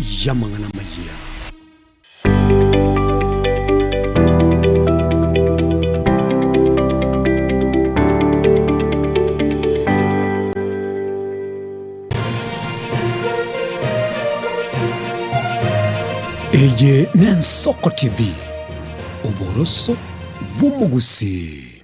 yamangana Amayia. Eye Nensoko TV, Oboroso Bumugusi.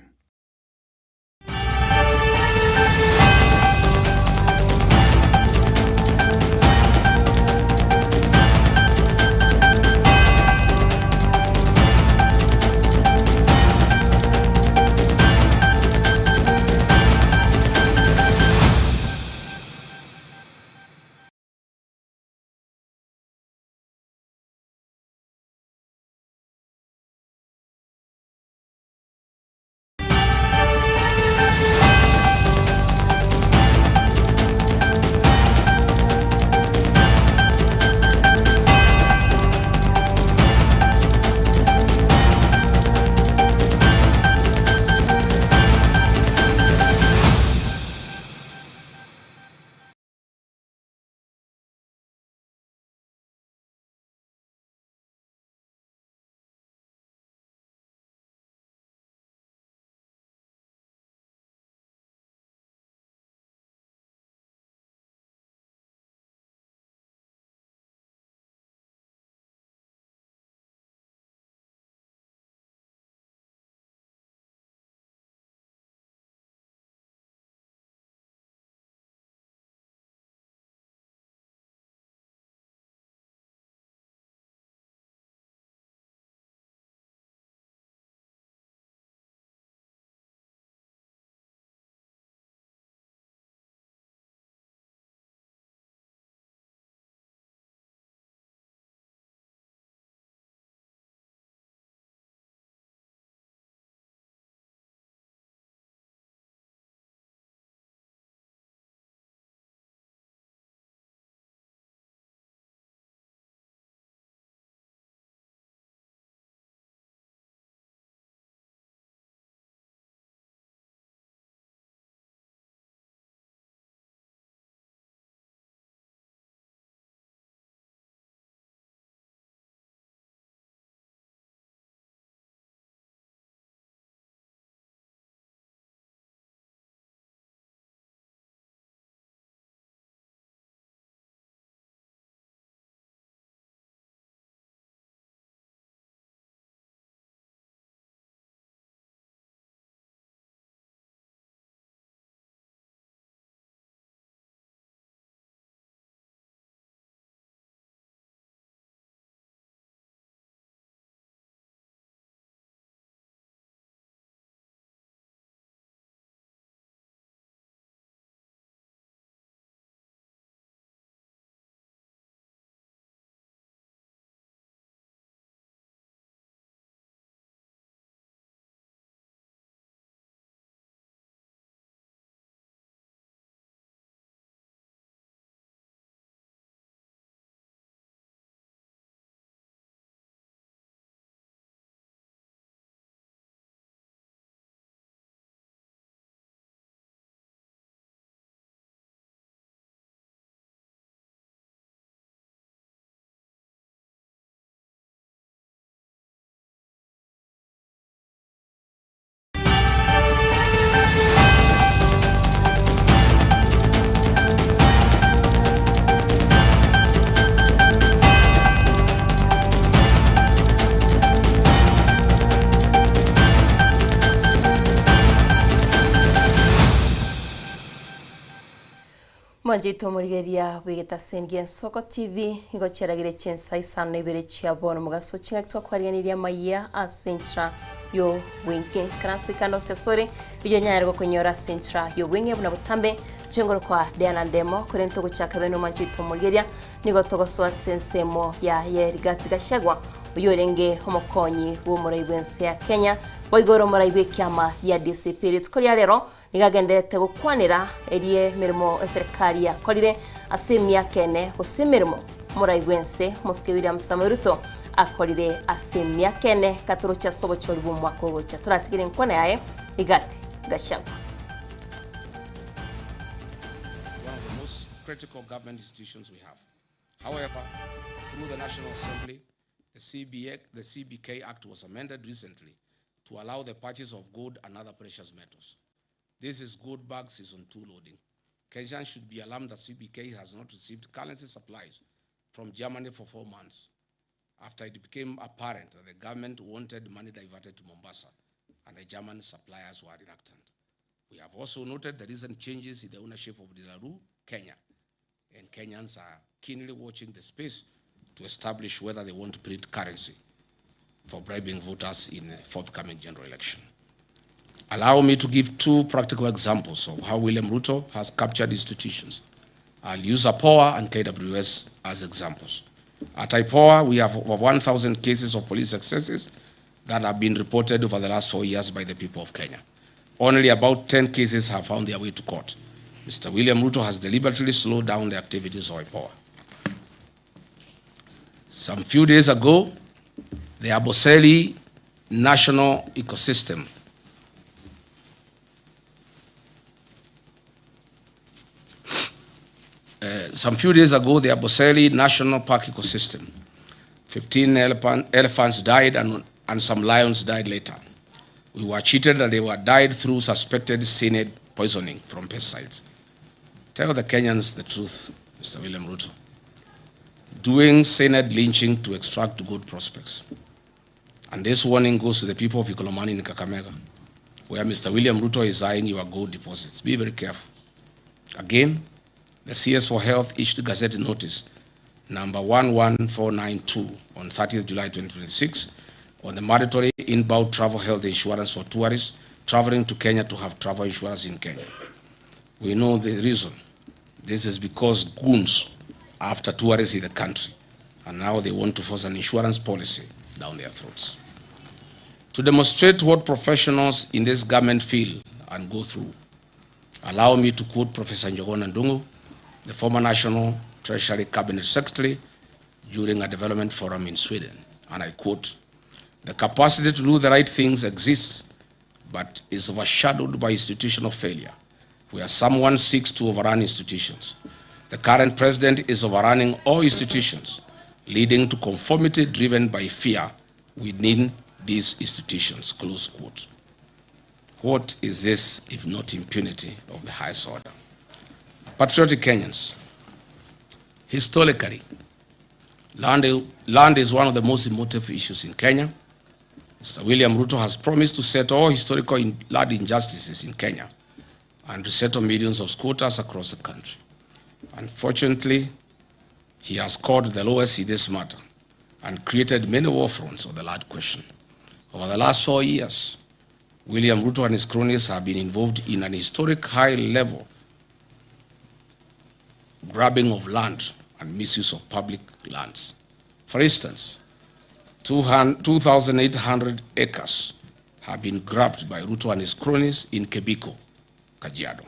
Manjito murigeria wigeta sengen Soko TV igocheragire Chinsa Isano Ibere chiabona mugaso chinga twakwarianiria Amayia asentra yo winke kransu ikando sesore biyo nyargo kunyora sentra yo winge buna butambe chengoro kwa Diana Ndemo kurento guchaka beno manjito murigeria nigotogoso sensemo ya yerigati gashagwa uyorenge homokonyi wo muraibense ya Kenya boigoro muraibe kyama ya DCP ritkoria rero nigagendete gukwanira erie mirimo serikali ya kolire asemia kene usemirimo muraibense Muske William Samuruto akolire asemia kene katuro cha sobo cholibu mwako cha turatigire nkone yae igate gashagwa. One of the most critical government institutions we have. However, Through the National Assembly, the CBK Act was amended recently to allow the purchase of gold and other precious metals. This is gold bag season 2 loading. Kenyans should be alarmed that CBK has not received currency supplies from Germany for 4 months after it became apparent that the government wanted money diverted to Mombasa and the German suppliers were reluctant. We have also noted the recent changes in the ownership of Delaru, Kenya, and Kenyans are keenly watching the space to establish whether they want to print currency for bribing voters in a forthcoming general election. Allow me to give 2 practical examples of how William Ruto has captured institutions. I'll use APOA and KWS as examples. At APOA, we have over 1,000 cases of police excesses that have been reported over the last 4 years by the people of Kenya. Only about 10 cases have found their way to court. Mr. William Ruto has deliberately slowed down the activities of APOA. Some few days ago, the Amboseli National Ecosystem the Amboseli National Park ecosystem, 15 elephants died and some lions died later. We were cheated that they were died through suspected cyanide poisoning from pesticides. Tell the Kenyans the truth, Mr. William Ruto. Doing cyanide lynching to extract good prospects. And this warning goes to the people of Ikolomani in Kakamega, where Mr. William Ruto is eyeing your gold deposits. Be very careful. Again, the CS for Health issued a Gazette notice number 11492 on 30th July 2026 on the mandatory inbound travel health insurance for tourists traveling to Kenya to have travel insurance in Kenya. We know the reason. This is because goons are after tourists in the country, and now they want to force an insurance policy down their throats. To demonstrate what professionals in this government feel and go through, allow me to quote Professor Njogona Ndungu, the former National Treasury Cabinet Secretary, during a development forum in Sweden. And I quote, "The capacity to do the right things exists, but is overshadowed by institutional failure, where someone seeks to overrun institutions. The current president is overrunning all institutions, leading to conformity driven by fear within these institutions," close quote. What is this if not impunity of the highest order? Patriotic Kenyans, historically, land is one of the most emotive issues in Kenya. Mr. William Ruto has promised to settle all historical land injustices in Kenya and resettle millions of squatters across the country. Unfortunately, he has called the lowest in this matter and created many war fronts on the land question. Over the last 4 years, William Ruto and his cronies have been involved in an historic high-level grabbing of land and misuse of public lands. For instance, 2,800 acres have been grabbed by Ruto and his cronies in Kebiko, Kajiado.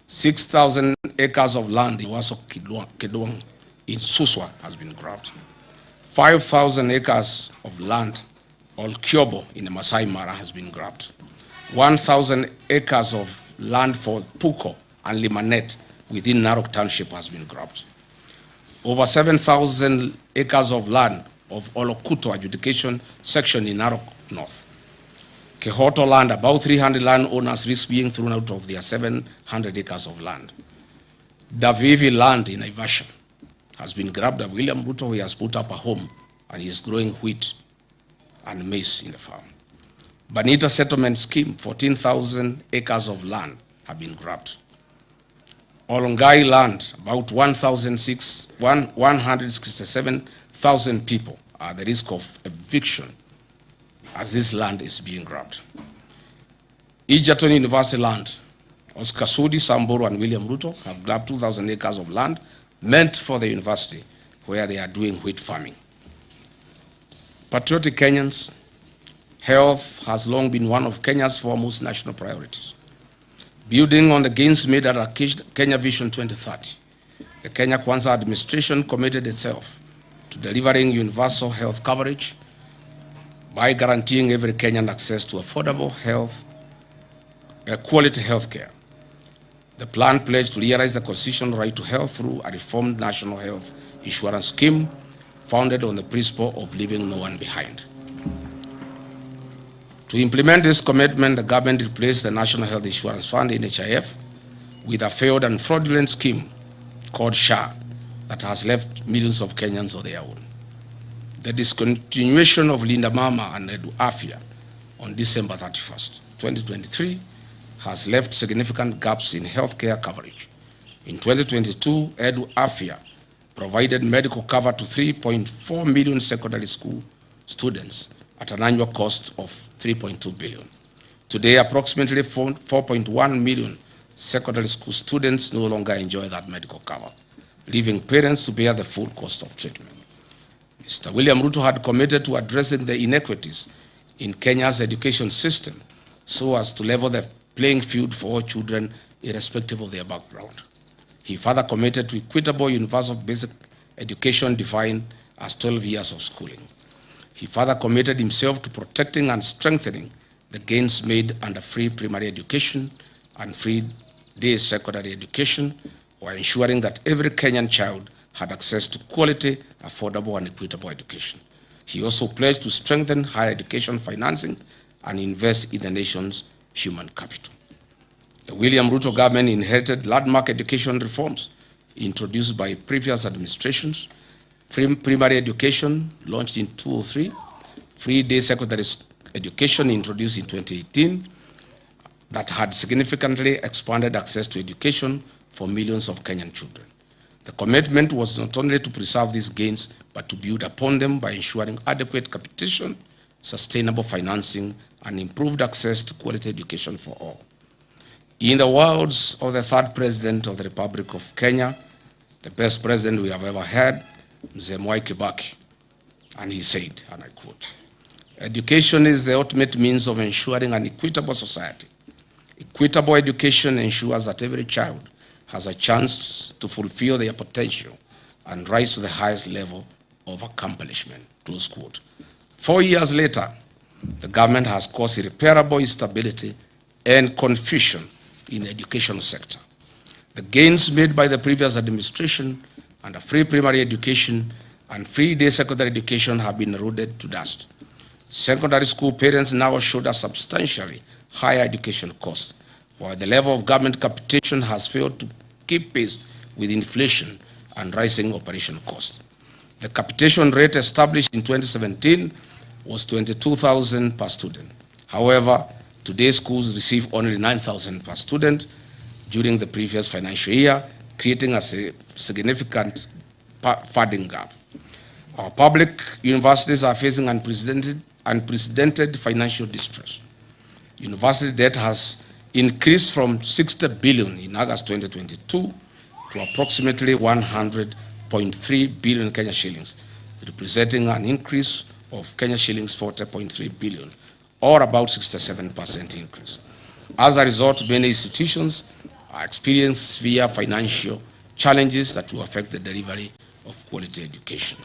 6,000 acres of land in Waso Kedong in Suswa has been grabbed. 5,000 acres of land, or Kyobo in the Masai Mara, has been grabbed. 1,000 acres of land for Puko and Limanet within Narok Township has been grabbed. Over 7,000 acres of land of Olokuto adjudication section in Narok North. Kehoto land, about 300 landowners risk being thrown out of their 700 acres of land. Davivi land in Naivasha has been grabbed by William Ruto, who has put up a home and he is growing wheat and maize in the farm. Banita settlement scheme, 14,000 acres of land have been grabbed. Olongai land, about 167,000 people are at the risk of eviction as this land is being grabbed. Egerton University land, Oscar Sudi, Samburu, and William Ruto have grabbed 2,000 acres of land meant for the university, where they are doing wheat farming. Patriotic Kenyans, health has long been one of Kenya's foremost national priorities. Building on the gains made at our Kenya Vision 2030, the Kenya Kwanza administration committed itself to delivering universal health coverage by guaranteeing every Kenyan access to affordable health, quality health care. The plan pledged to realize the constitutional right to health through a reformed national health insurance scheme founded on the principle of leaving no one behind. To implement this commitment, the government replaced the National Health Insurance Fund, NHIF, with a failed and fraudulent scheme called SHA that has left millions of Kenyans on their own. The discontinuation of Linda Mama and Edu Afia on December 31st, 2023, has left significant gaps in healthcare coverage. In 2022, Edu Afia provided medical cover to 3.4 million secondary school students at an annual cost of 3.2 billion. Today, approximately 4.1 million secondary school students no longer enjoy that medical cover, leaving parents to bear the full cost of treatment. Mr. William Ruto had committed to addressing the inequities in Kenya's education system so as to level the playing field for all children irrespective of their background. He further committed to equitable universal basic education defined as 12 years of schooling. He further committed himself to protecting and strengthening the gains made under free primary education and free day secondary education, while ensuring that every Kenyan child had access to quality, affordable, and equitable education. He also pledged to strengthen higher education financing and invest in the nation's human capital. The William Ruto government inherited landmark education reforms introduced by previous administrations. Free primary education launched in 2003, free day secondary education introduced in 2018, that had significantly expanded access to education for millions of Kenyan children. The commitment was not only to preserve these gains, but to build upon them by ensuring adequate capitation, sustainable financing, and improved access to quality education for all. In the words of the third president of the Republic of Kenya, the best president we have ever had, Mzee Mwai Kibaki, and he said, and I quote, "Education is the ultimate means of ensuring an equitable society. Equitable education ensures that every child has a chance to fulfill their potential and rise to the highest level of accomplishment," close quote. 4 years later, the government has caused irreparable instability and confusion in the educational sector. The gains made by the previous administration under free primary education and free day secondary education have been eroded to dust. Secondary school parents now shoulder substantially higher education costs, while the level of government capitation has failed to keep pace with inflation and rising operation costs. The capitation rate established in 2017 was 22,000 per student. However, today's schools receive only 9,000 per student during the previous financial year, creating a significant funding gap. Our public universities are facing unprecedented financial distress. University debt has increased from 60 billion in August 2022 to approximately 100.3 billion Kenya shillings, representing an increase of Kenya shillings 40.3 billion, or about 67% increase. As a result, many institutions are experiencing severe financial challenges that will affect the delivery of quality education.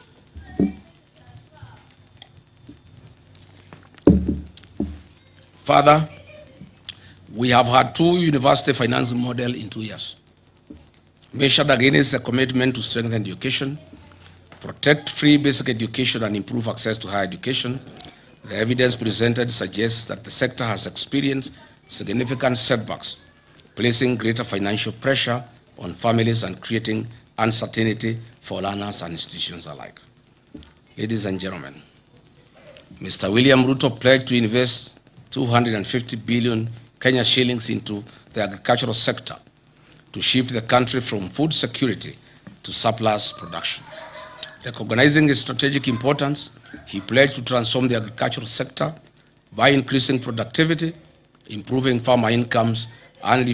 Further, we have had 2 university financing models in 2 years. Measured against the commitment to strengthen education, protect free basic education, and improve access to higher education, the evidence presented suggests that the sector has experienced significant setbacks, placing greater financial pressure on families and creating uncertainty for learners and institutions alike. Ladies and gentlemen, Mr. William Ruto pledged to invest 250 billion Kenya shillings into the agricultural sector to shift the country from food security to surplus production. Recognizing its strategic importance, he pledged to transform the agricultural sector by increasing productivity, improving farmer incomes, and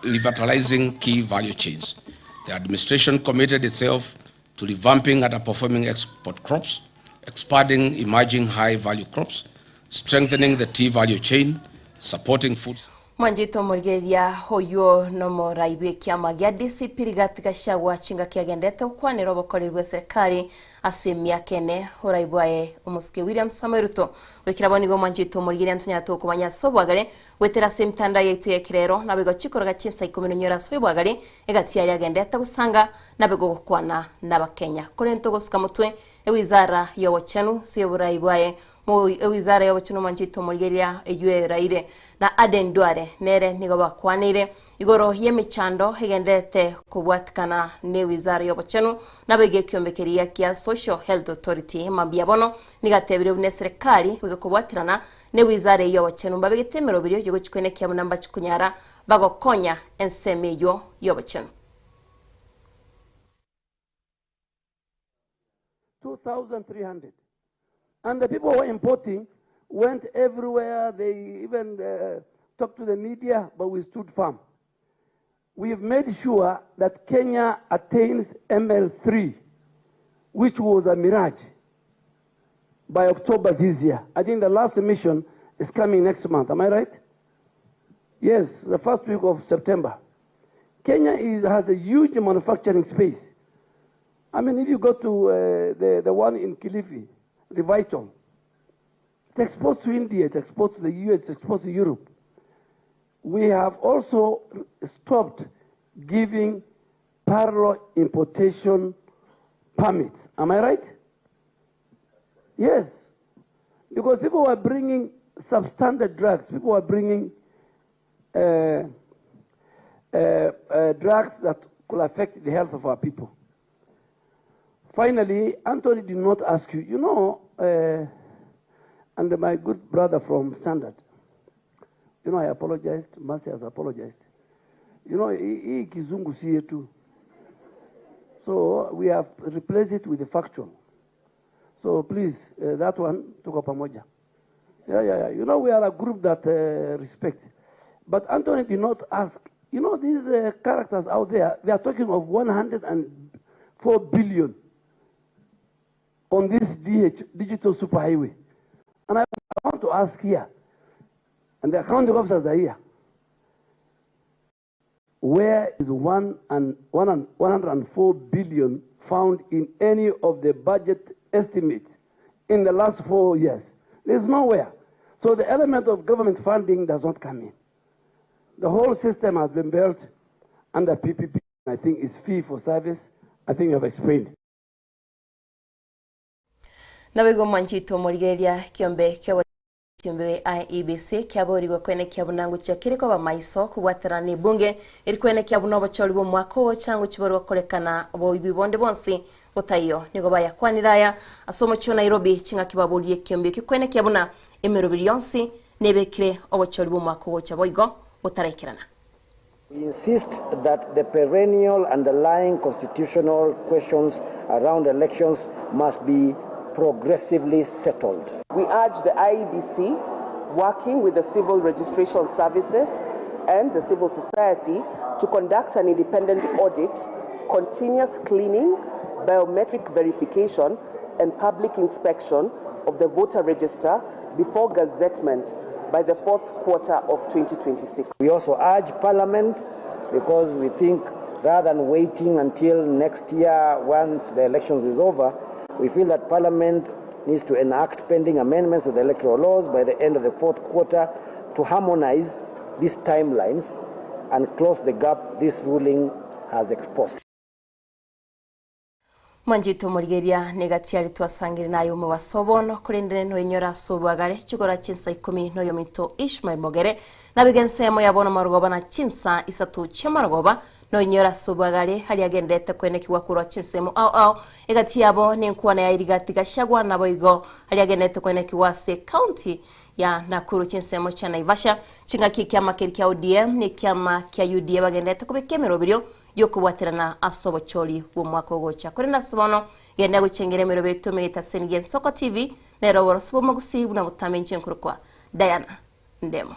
revitalizing key value chains. The administration committed itself to revamping underperforming export crops, expanding emerging high-value crops, strengthening the tea value chain, supporting food. Mwanjito Morgeria hoyo nomo raibe kiama gya DCP rigati gashagwa chinga kiagendete ukwanira obukorerwe serikali asemia kene oraibwae umuske William Samuel Ruto wekiraboni go manjito murigire antunya to kumanya sobwagare wetera semtanda yete ekirero nabego chikoroga Chinsa 10 nyora sobwagare egatiari agende atagusanga nabego gukwana n'abakenya korento gosika mutwe ewizara yobochenu siyoburaibwae wizara y'abakino manjito murigeria ejwe raire na Aden Duare nere nigo bakwanire igoro yemichando hegendete kubwatikana ne wizara y'abakino nabege kyombekeria kia Social Health Authority mambia bono nigatebire bune serikali bige kubwatirana ne wizara y'abakino babege temero biryo yogo chikwene kia munamba chikunyara bagokonya ensemeyo y'abakino 2,300. And the people who were importing went everywhere. They even talked to the media, but we stood firm. We've made sure that Kenya attains ML3, which was a mirage, by October this year. I think the last mission is coming next month. Am I right? Yes, the first week of September. Kenya has a huge manufacturing space. I mean, if you go to the one in Kilifi, the Vital, it's exposed to India, it's exposed to the US, it's exposed to Europe. We have also stopped giving parallel importation permits. Am I right? Yes. Because people were bringing substandard drugs. People were bringing drugs that could affect the health of our people. Finally, Anthony did not ask you, and my good brother from Standard, I apologized, Mercy has apologized. He kizungu siye tu. So we have replaced it with the factual. So please, that one, tuko pamoja. Yeah. We are a group that respects. But Anthony did not ask, these characters out there, they are talking of 104 billion on this digital superhighway. And I want to ask here, and the accounting officers are here, where is 104 billion found in any of the budget estimates in the last 4 years? There's nowhere. So the element of government funding does not come in. The whole system has been built under PPP, I think it's fee for service. I think you have explained. Nabego manjito murigeria kiombe kyo Chimbe IEBC kiaborigo kwene kiabunangu chakiriko ba maiso kubwatara ni bunge irikwene kiabuno bacholi bo mwako changu chiborwa kolekana bo ibibonde bonsi utayo nigo baya kwaniraya asomo cyo Nairobi chinga kibabuliye kiombe kikwene kiabuna emero bilionsi nebekire obacholi bo mwako chaboigo utarekirana. We insist that the perennial underlying constitutional questions around elections must be progressively settled. We urge the IEBC, working with the civil registration services and the civil society, to conduct an independent audit, continuous cleaning, biometric verification, and public inspection of the voter register before gazettement by the fourth quarter of 2026. We also urge Parliament, because we think rather than waiting until next year once the elections is over, we feel that Parliament needs to enact pending amendments to the electoral laws by the end of the fourth quarter to harmonize these timelines and close the gap this ruling has exposed. Manjito murigeria negatiari twasangire nayo mu basobono kurendene no inyora sobagare chigora Chinsa 10 no yomito Ishmael Mogere nabigensemo yabona marugoba na Chinsa isatu chemarugoba no inyora sobagare hali agendete kwene kiwakuru Chinsemo au egati yabo nenkwana ya irigati gashagwa naboigo hali agendete kwene kiwase county ya Nakuru Chinsemo cha Naivasha chinga kikiama kya ODM ni kiama kya UDA bagendete kubekemero biryo yokuwaterana asobo choli wo mwako gocha kurenda sobono genda gucengere mero betume itasengen Soko TV nero worosubo magusi buna mutamenje nkurukwa Diana Ndemo.